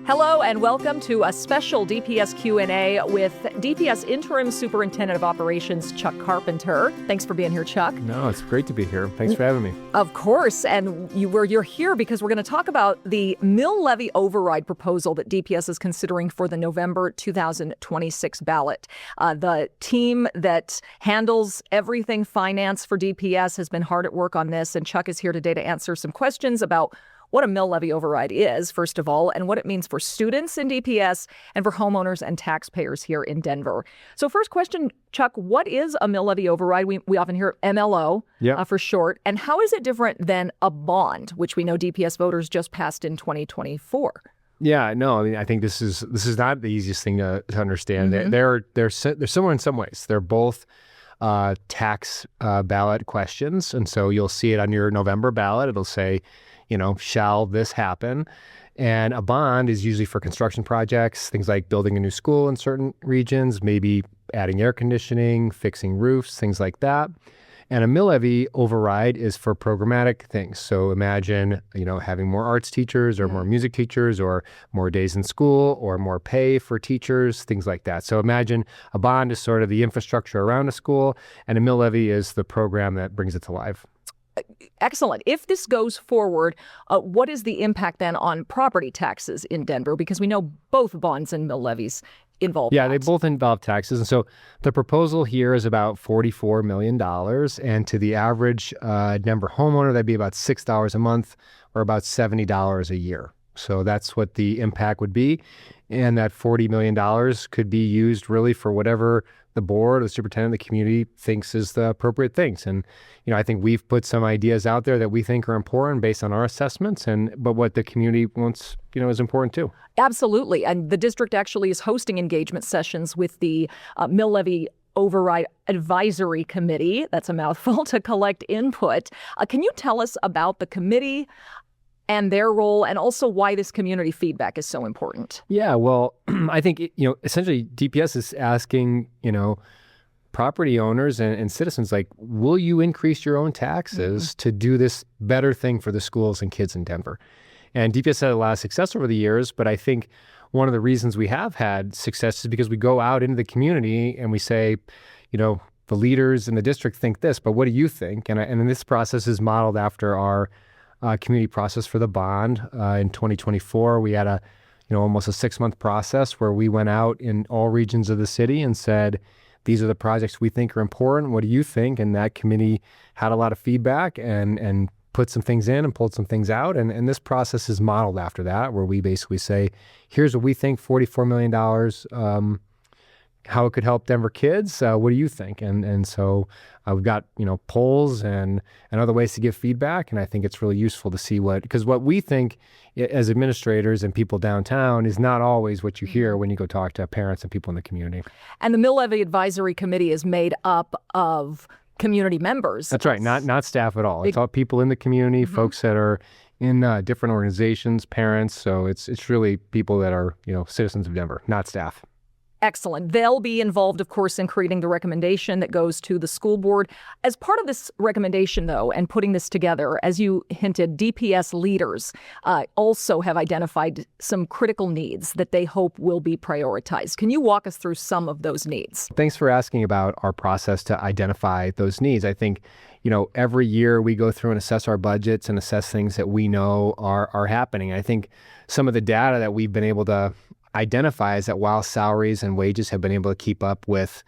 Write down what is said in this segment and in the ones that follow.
Hello and welcome to a special DPS Q&A with DPS Interim Superintendent of Operations, Chuck Carpenter. Thanks for being here, Chuck. No, it's great to be here. Thanks for having me. Of course, and you're here because we're going to talk about the Mill levy override proposal that DPS is considering for the November 2026 ballot. The team that handles everything finance for DPS has been hard at work on this, and Chuck is here today to answer some questions about what a mill levy override is, first of all, and what it means for students in DPS and for homeowners and taxpayers here in Denver. So first question, Chuck, what is a mill levy override? We often hear MLO for short. And how is it different than a bond, which we know DPS voters just passed in 2024? Yeah, no, I mean, I think this is not the easiest thing to understand. Mm-hmm. They're similar in some ways. They're both tax ballot questions. And so you'll see it on your November ballot. It'll say, shall this happen? And a bond is usually for construction projects, things like building a new school in certain regions, maybe adding air conditioning, fixing roofs, things like that. And a mill levy override is for programmatic things. So imagine, having more arts teachers or more music teachers or more days in school or more pay for teachers, things like that. So imagine a bond is sort of the infrastructure around a school, and a mill levy is the program that brings it to life. Excellent. If this goes forward, what is the impact then on property taxes in Denver? Because we know both bonds and mill levies involve Yeah, tax. they both involve taxes. And so the proposal here is about $44 million. And to the average Denver homeowner, that'd be about $6 a month or about $70 a year. So that's what the impact would be. And that $40 million could be used really for whatever the board, the superintendent, the community thinks is the appropriate things. And, I think we've put some ideas out there that we think are important based on our assessments, but what the community wants, is important too. Absolutely. And the district actually is hosting engagement sessions with the mill levy override advisory committee, that's a mouthful, to collect input. Can you tell us about the committee and their role, and also why this community feedback is so important? Yeah, well, I think, essentially DPS is asking, property owners and citizens, like, will you increase your own taxes to do this better thing for the schools and kids in Denver? And DPS had a lot of success over the years, but I think one of the reasons we have had success is because we go out into the community and we say, the leaders in the district think this, but what do you think? And this process is modeled after our community process for the bond. In 2024, we had almost a 6-month process where we went out in all regions of the city and said, these are the projects we think are important. What do you think? And that committee had a lot of feedback and put some things in and pulled some things out. And this process is modeled after that, where we basically say, here's what we think, $44 million, how it could help Denver kids. What do you think? And so we've got, polls and other ways to give feedback. And I think it's really useful to see because what we think as administrators and people downtown is not always what you hear when you go talk to parents and people in the community. And the Mill Levy Advisory Committee is made up of community members. That's right. Not staff at all. It's all people in the community, folks that are in different organizations, parents. So it's really people that are, citizens of Denver, not staff. Excellent. They'll be involved, of course, in creating the recommendation that goes to the school board. As part of this recommendation, though, and putting this together, as you hinted, DPS leaders also have identified some critical needs that they hope will be prioritized. Can you walk us through some of those needs? Thanks for asking about our process to identify those needs. I think, every year we go through and assess our budgets and assess things that we know are happening. I think some of the data that we've been able to identifies that while salaries and wages have been able to keep up with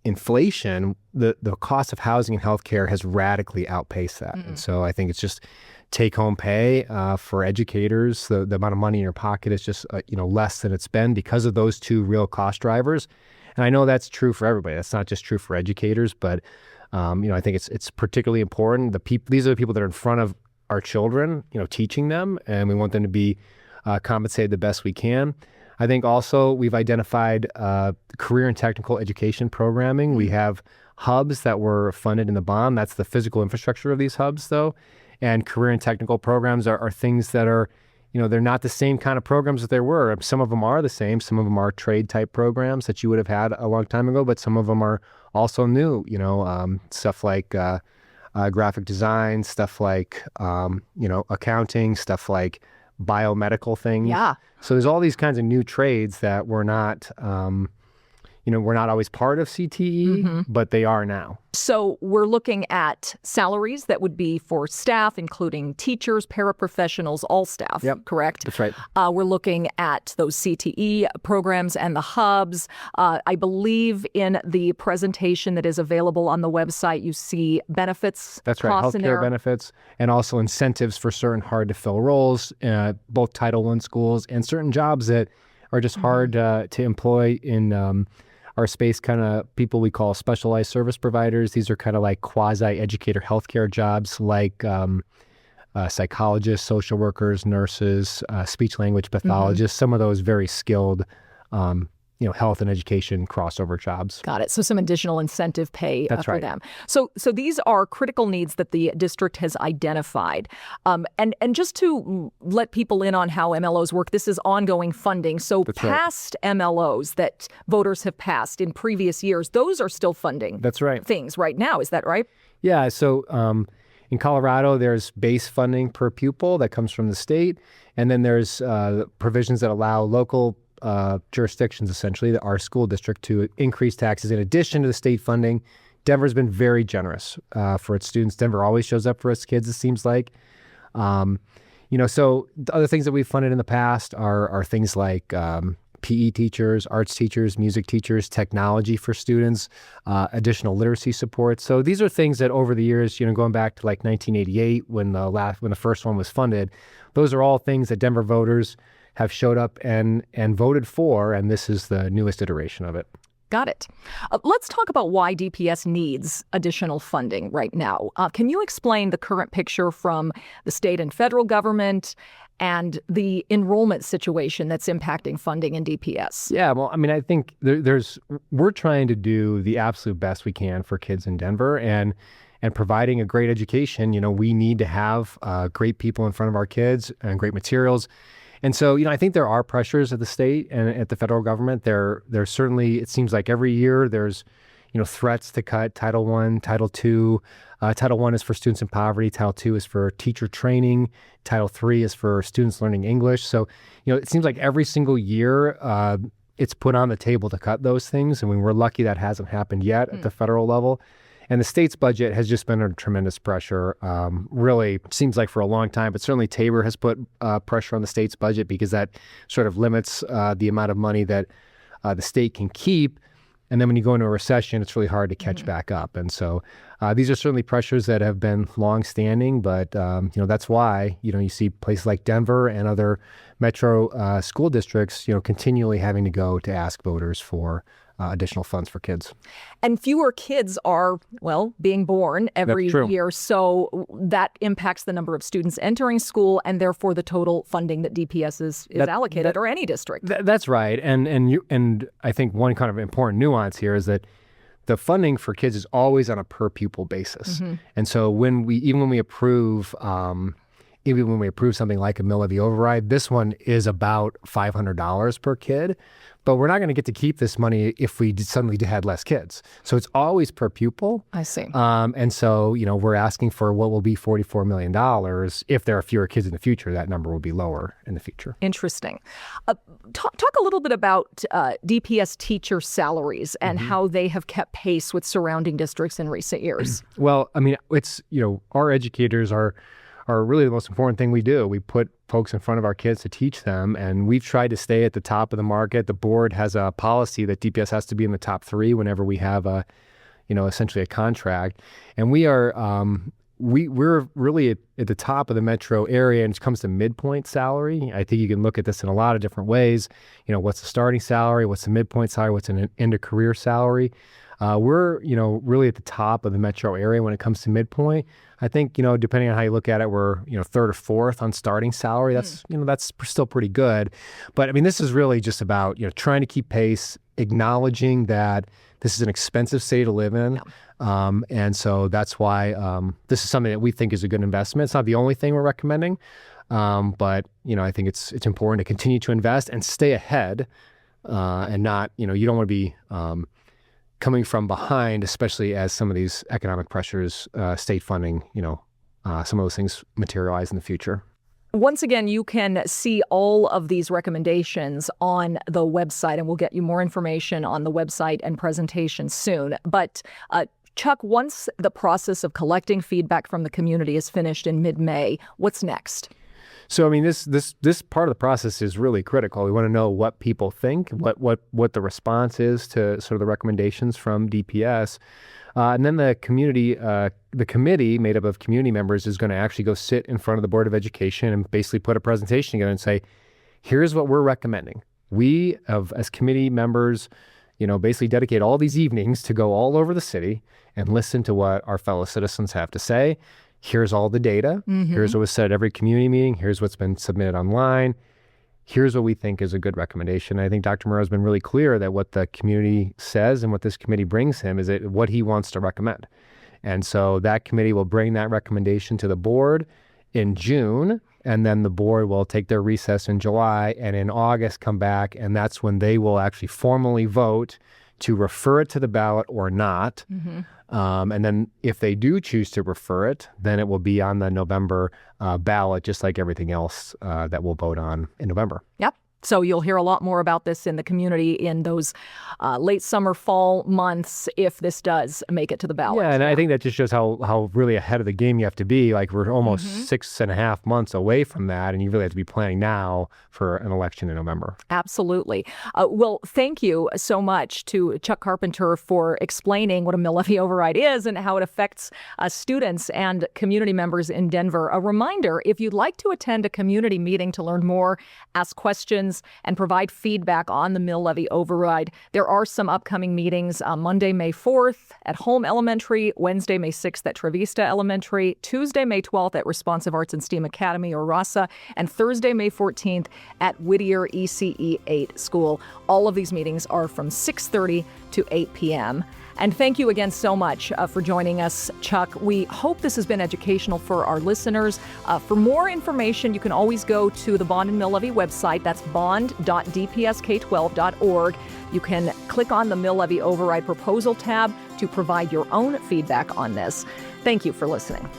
inflation, the cost of housing and healthcare has radically outpaced that. And so I think it's just take-home pay for educators. The amount of money in your pocket is just less than it's been because of those two real cost drivers. And I know that's true for everybody. That's not just true for educators, but I think it's particularly important. These are the people that are in front of our children, teaching them, and we want them to be compensated the best we can. I think also we've identified career and technical education programming. We have hubs that were funded in the bond. That's the physical infrastructure of these hubs, though. And career and technical programs are things that are, they're not the same kind of programs that there were. Some of them are the same. Some of them are trade type programs that you would have had a long time ago, but some of them are also new, stuff like graphic design, stuff like, accounting, stuff like biomedical things. Yeah. So there's all these kinds of new trades that we're not always part of CTE, but they are now. So we're looking at salaries that would be for staff, including teachers, paraprofessionals, all staff, correct? That's right. We're looking at those CTE programs and the hubs. I believe in the presentation that is available on the website, you see benefits. That's right. Healthcare benefits and also incentives for certain hard-to-fill roles, both Title I schools and certain jobs that are just hard to employ in our space, kind of people we call specialized service providers. These are kind of like quasi-educator healthcare jobs like psychologists, social workers, nurses, speech-language pathologists, some of those very skilled health and education crossover jobs. Got it. So some additional incentive pay That's for right. them. So these are critical needs that the district has identified. And just to let people in on how MLOs work, this is ongoing funding. So That's right. past MLOs that voters have passed in previous years, those are still funding That's right. things right now. Is that right? Yeah. So in Colorado, there's base funding per pupil that comes from the state. And then there's provisions that allow local jurisdictions, essentially, our school district, to increase taxes in addition to the state funding. Denver's been very generous for its students. Denver always shows up for its kids, it seems like. So the other things that we've funded in the past are things like PE teachers, arts teachers, music teachers, technology for students, additional literacy support. So these are things that over the years, going back to like 1988 when the first one was funded, those are all things that Denver voters have showed up and voted for, and this is the newest iteration of it. Got it. Let's talk about why DPS needs additional funding right now. Can you explain the current picture from the state and federal government and the enrollment situation that's impacting funding in DPS? Yeah, well, I mean, I think we're trying to do the absolute best we can for kids in Denver, and providing a great education. We need to have great people in front of our kids and great materials. And so, I think there are pressures at the state and at the federal government. There's certainly, it seems like every year there's, threats to cut Title I, Title II. Title I is for students in poverty. Title II is for teacher training. Title III is for students learning English. So, it seems like every single year it's put on the table to cut those things. I mean, we're lucky that hasn't happened yet at the federal level. And the state's budget has just been under tremendous pressure, really seems like for a long time, but certainly Tabor has put pressure on the state's budget because that sort of limits the amount of money that the state can keep. And then when you go into a recession, it's really hard to catch back up. And so these are certainly pressures that have been longstanding, but that's why, you see places like Denver and other metro school districts, continually having to go to ask voters for additional funds for kids. And fewer kids are, being born every year. So that impacts the number of students entering school and therefore the total funding that DPS is allocated, or any district. That's right. And I think one kind of important nuance here is that the funding for kids is always on a per pupil basis. And so when we approve something like a Mill Levy override, this one is about $500 per kid. But we're not going to get to keep this money if we suddenly had less kids. So it's always per pupil. I see. And so, we're asking for what will be $44 million. If there are fewer kids in the future, that number will be lower in the future. Interesting. Talk a little bit about DPS teacher salaries and how they have kept pace with surrounding districts in recent years. Well, I mean, it's, our educators are really the most important thing we do. We put folks in front of our kids to teach them, and we've tried to stay at the top of the market. The board has a policy that DPS has to be in the top 3 whenever we have essentially a contract. And we are, we're really at the top of the metro area, and it comes to midpoint salary. I think you can look at this in a lot of different ways. What's the starting salary? What's the midpoint salary? What's an end of career salary? We're, really at the top of the metro area when it comes to midpoint. I think, depending on how you look at it, we're, 3rd or 4th on starting salary. That's, that's still pretty good. But I mean, this is really just about, trying to keep pace, acknowledging that this is an expensive city to live in. And so that's why this is something that we think is a good investment. It's not the only thing we're recommending. But, I think it's important to continue to invest and stay ahead and not, you don't want to be coming from behind, especially as some of these economic pressures, state funding, some of those things materialize in the future. Once again, you can see all of these recommendations on the website, and we'll get you more information on the website and presentation soon. But Chuck, once the process of collecting feedback from the community is finished in mid-May, what's next? So, I mean, this part of the process is really critical. We want to know what people think, what the response is to sort of the recommendations from DPS. And then the committee made up of community members is going to actually go sit in front of the Board of Education and basically put a presentation together and say, here's what we're recommending. We, as committee members, basically dedicate all these evenings to go all over the city and listen to what our fellow citizens have to say. Here's all the data. Mm-hmm. Here's what was said at every community meeting. Here's what's been submitted online. Here's what we think is a good recommendation. I think Dr. Moreau has been really clear that what the community says and what this committee brings him is what he wants to recommend. And so that committee will bring that recommendation to the board in June, and then the board will take their recess in July, and in August come back, and that's when they will actually formally vote to refer it to the ballot or not. Mm-hmm. And then if they do choose to refer it, then it will be on the November ballot, just like everything else that we'll vote on in November. Yep. So you'll hear a lot more about this in the community in those late summer, fall months if this does make it to the ballot. Yeah, and I think that just shows how really ahead of the game you have to be. Like, we're almost 6.5 months away from that, and you really have to be planning now for an election in November. Absolutely. Well, thank you so much to Chuck Carpenter for explaining what a mill levy override is and how it affects students and community members in Denver. A reminder, if you'd like to attend a community meeting to learn more, ask questions, and provide feedback on the mill levy override, there are some upcoming meetings Monday, May 4th at Holm Elementary, Wednesday, May 6th at Trevista Elementary, Tuesday, May 12th at Responsive Arts and STEAM Academy, or RASA, and Thursday, May 14th at Whittier ECE 8 School. All of these meetings are from 6:30 to 8 p.m. And thank you again so much for joining us, Chuck. We hope this has been educational for our listeners. For more information, you can always go to the Bond and Mill Levy website. That's bond.dpsk12.org. You can click on the Mill Levy Override Proposal tab to provide your own feedback on this. Thank you for listening.